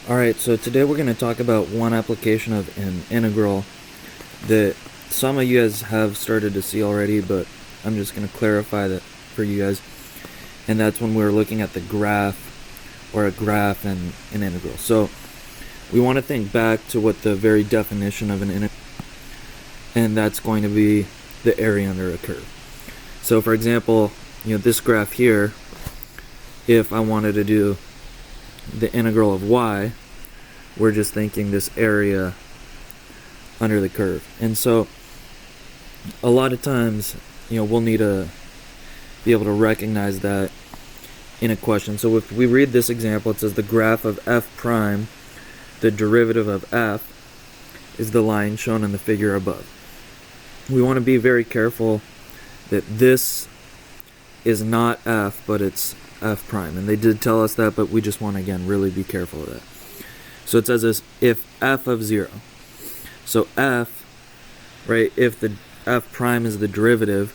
Alright, so today we're going to talk about one application of an integral that some of you guys have started to see already, but I'm just going to clarify that for you guys. And that's when we're looking at the graph, or a graph and an integral. So we want to think back to what the very definition of an integral, and that's going to be the area under a curve. So for example, this graph here, if I wanted to do the integral of y, we're just thinking this area under the curve. And so a lot of times, we'll need to be able to recognize that in a question. So if we read this example, it says the graph of f prime, the derivative of f, is the line shown in the figure above. We want to be very careful that this is not f, but it's f prime. And they did tell us that, but we just want to, again, really be careful of that. So it says this, if f of 0. So f, right, if the f prime is the derivative,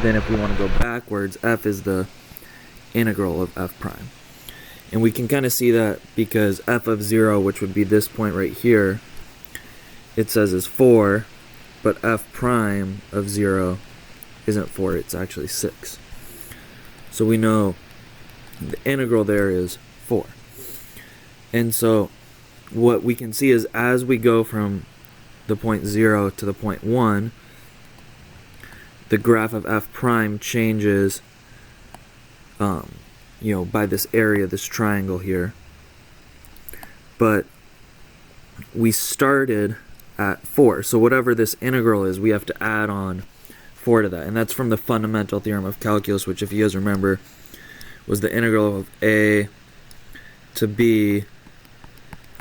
then if we want to go backwards, f is the integral of f prime. And we can kind of see that because f of 0, which would be this point right here, it says is 4, but f prime of 0 isn't 4, it's actually 6. So we know the integral there is 4. And so what we can see is as we go from the point 0 to the point 1, the graph of f prime changes by this area, this triangle here. But we started at 4. So whatever this integral is, we have to add on 4 to that. And that's from the fundamental theorem of calculus, which, if you guys remember, was the integral of a to b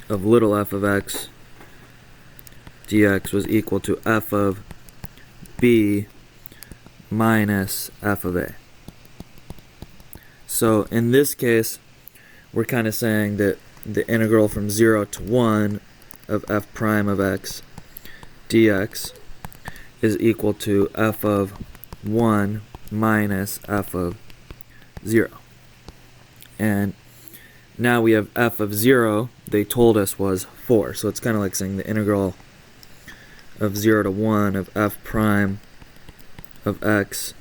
of little f of x dx was equal to f of b minus f of a. So in this case, we're kind of saying that the integral from 0 to 1 of f prime of x dx is equal to f of 1 minus f of 0. And now we have f of 0, they told us was 4. So it's kind of like saying the integral of 0 to 1 of f prime of x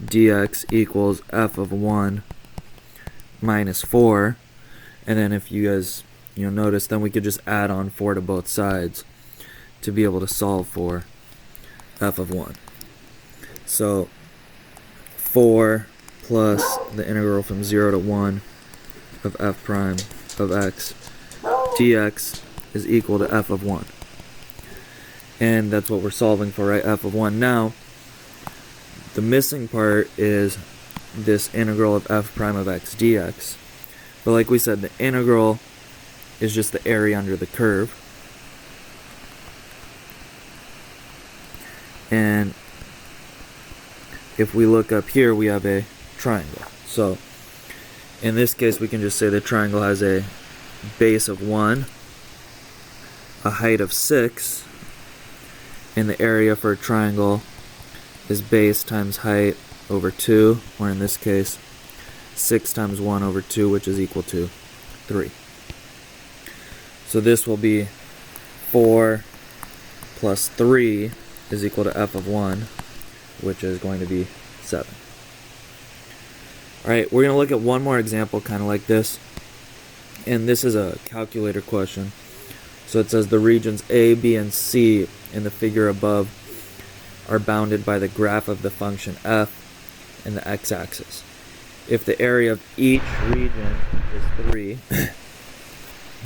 dx equals f of 1 minus 4. And then if you guys notice, then we could just add on 4 to both sides to be able to solve for f of 1. So 4 plus the integral from 0 to 1 of f prime of x dx is equal to f of 1. And that's what we're solving for, right? F of 1. Now, the missing part is this integral of f prime of x dx. But like we said, the integral is just the area under the curve. And if we look up here, we have a triangle. So in this case, we can just say the triangle has a base of 1, a height of 6, and the area for a triangle is base times height over 2, or in this case, 6 times 1 over 2, which is equal to 3. So this will be 4 plus 3 is equal to f of 1, which is going to be 7. Alright, we're going to look at one more example kind of like this. And this is a calculator question. So it says the regions A, B, and C in the figure above are bounded by the graph of the function f and the x-axis. If the area of each region is 3,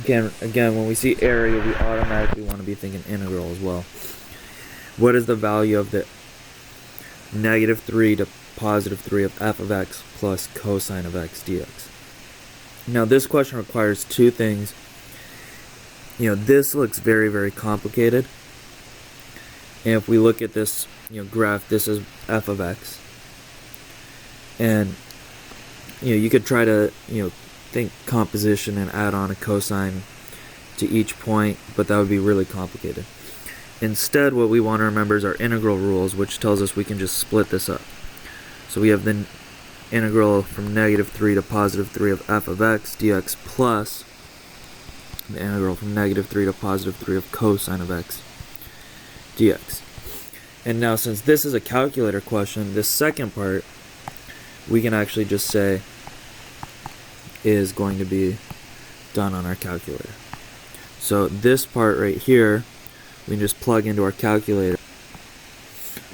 again, when we see area, we automatically want to be thinking integral as well. What is the value of the negative 3 to positive 3 of f of x plus cosine of x dx? Now this question requires two things. This looks very, very complicated. And if we look at this graph, this is f of x. And you could try to think composition and add on a cosine to each point, but that would be really complicated. Instead, what we want to remember is our integral rules, which tells us we can just split this up. So we have the integral from negative 3 to positive 3 of f of x dx plus the integral from negative 3 to positive 3 of cosine of x dx. And now, since this is a calculator question, this second part we can actually just say is going to be done on our calculator. So this part right here, we can just plug into our calculator.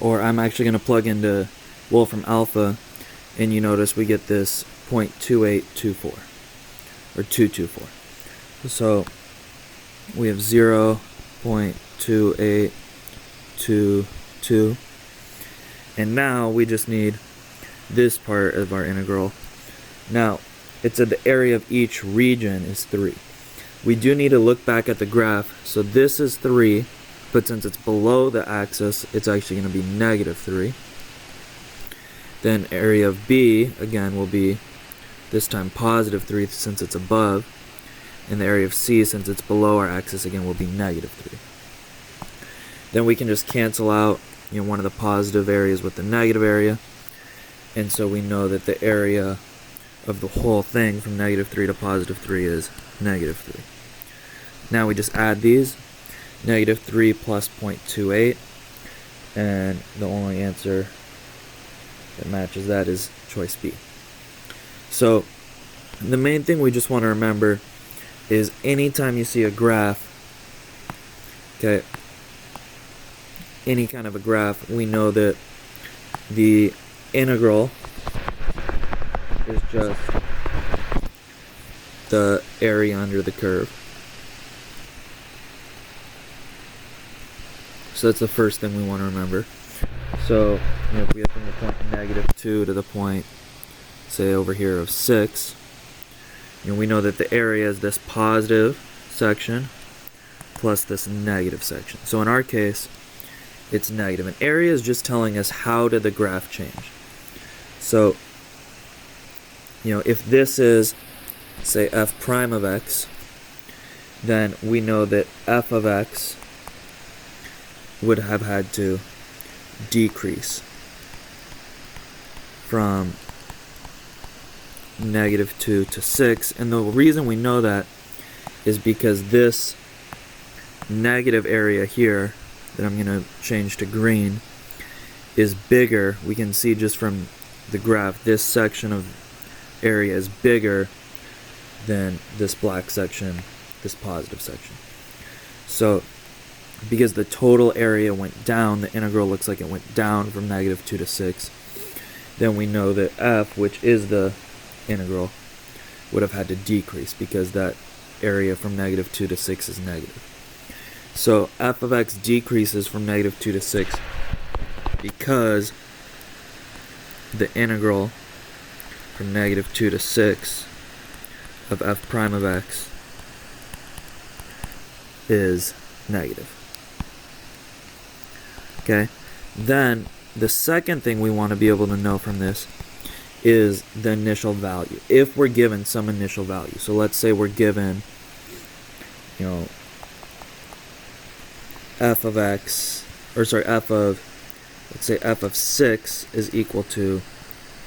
Or I'm actually going to plug into Wolfram alpha, and you notice we get this 0.2824, or 224. So we have 0.2822, and now we just need this part of our integral. Now, it said the area of each region is 3. We do need to look back at the graph. So this is 3, but since it's below the axis, it's actually going to be negative 3. Then area of B, again, will be this time positive 3 since it's above. And the area of C, since it's below our axis, again, will be negative 3. Then we can just cancel out, one of the positive areas with the negative area. And so we know that the area of the whole thing from negative 3 to positive 3 is negative 3. Now we just add these, negative 3 plus 0.28, and the only answer that matches that is choice B. So the main thing we just want to remember is anytime you see a graph, okay, any kind of a graph, we know that the integral is just the area under the curve. So that's the first thing we want to remember. So if we have from the point negative 2 to the point, say over here, of 6, we know that the area is this positive section plus this negative section. So in our case, it's negative. And area is just telling us how did the graph change. So if this is, say, f prime of x, then we know that f of x would have had to decrease from negative 2 to 6. And the reason we know that is because this negative area here, that I'm going to change to green, is bigger. We can see just from the graph, this section of area is bigger than this black section, this positive section. So because the total area went down, the integral looks like it went down from negative 2 to 6, then we know that f, which is the integral, would have had to decrease because that area from negative 2 to 6 is negative. So f of x decreases from negative 2 to 6 because the integral from negative 2 to 6 of f prime of x is negative. Okay? Then the second thing we want to be able to know from this is the initial value. If we're given some initial value. So let's say we're given, f of x, or sorry, let's say f of 6 is equal to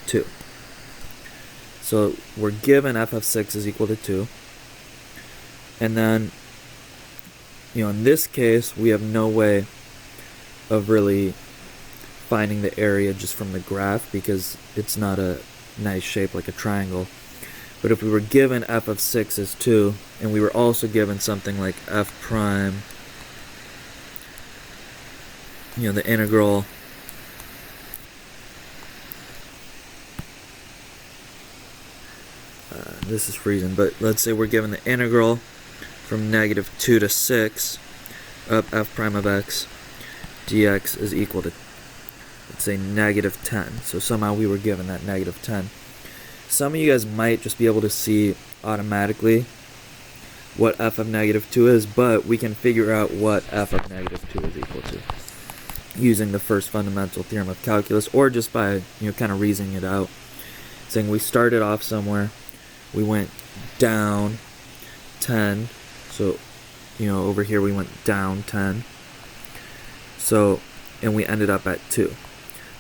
2. So we're given f of 6 is equal to 2. And then, in this case, we have no way of really finding the area just from the graph because it's not a nice shape like a triangle. But if we were given f of 6 is 2, and we were also given something like f prime, the integral this is freezing, but let's say we're given the integral from negative 2 to 6 of f prime of x dx is equal to, let's say, negative 10. So somehow we were given that negative 10. Some of you guys might just be able to see automatically what f of negative 2 is, but we can figure out what f of negative 2 is equal to using the first fundamental theorem of calculus, or just by kind of reasoning it out, saying we started off somewhere, we went down 10, so over here we went down 10, so, and we ended up at 2.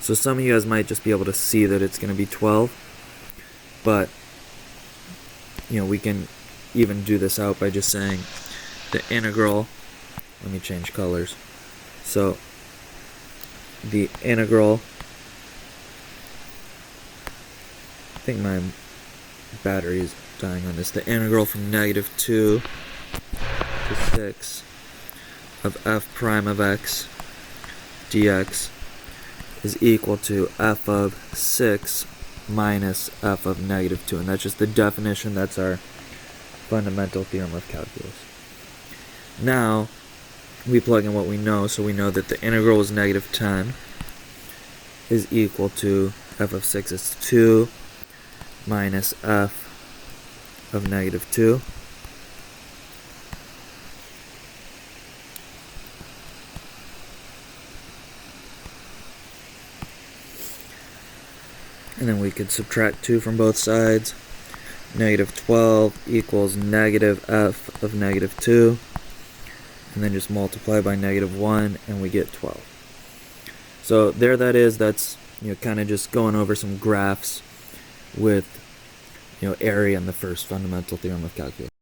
So some of you guys might just be able to see that it's going to be 12, but we can even do this out by just saying the integral, let me change colors. So the integral, I think my battery is dying on this, the integral from -2 to 6 of f prime of x dx is equal to f of 6 minus f of -2. And that's just the definition. That's our fundamental theorem of calculus. Now we plug in what we know. So we know that the integral is -10 is equal to f of 6 is 2 minus f of -2. And then we could subtract 2 from both sides. -12 equals negative f of -2. And then just multiply by -1 and we get 12. So there that is. That's, kind of just going over some graphs with, area and the first fundamental theorem of calculus.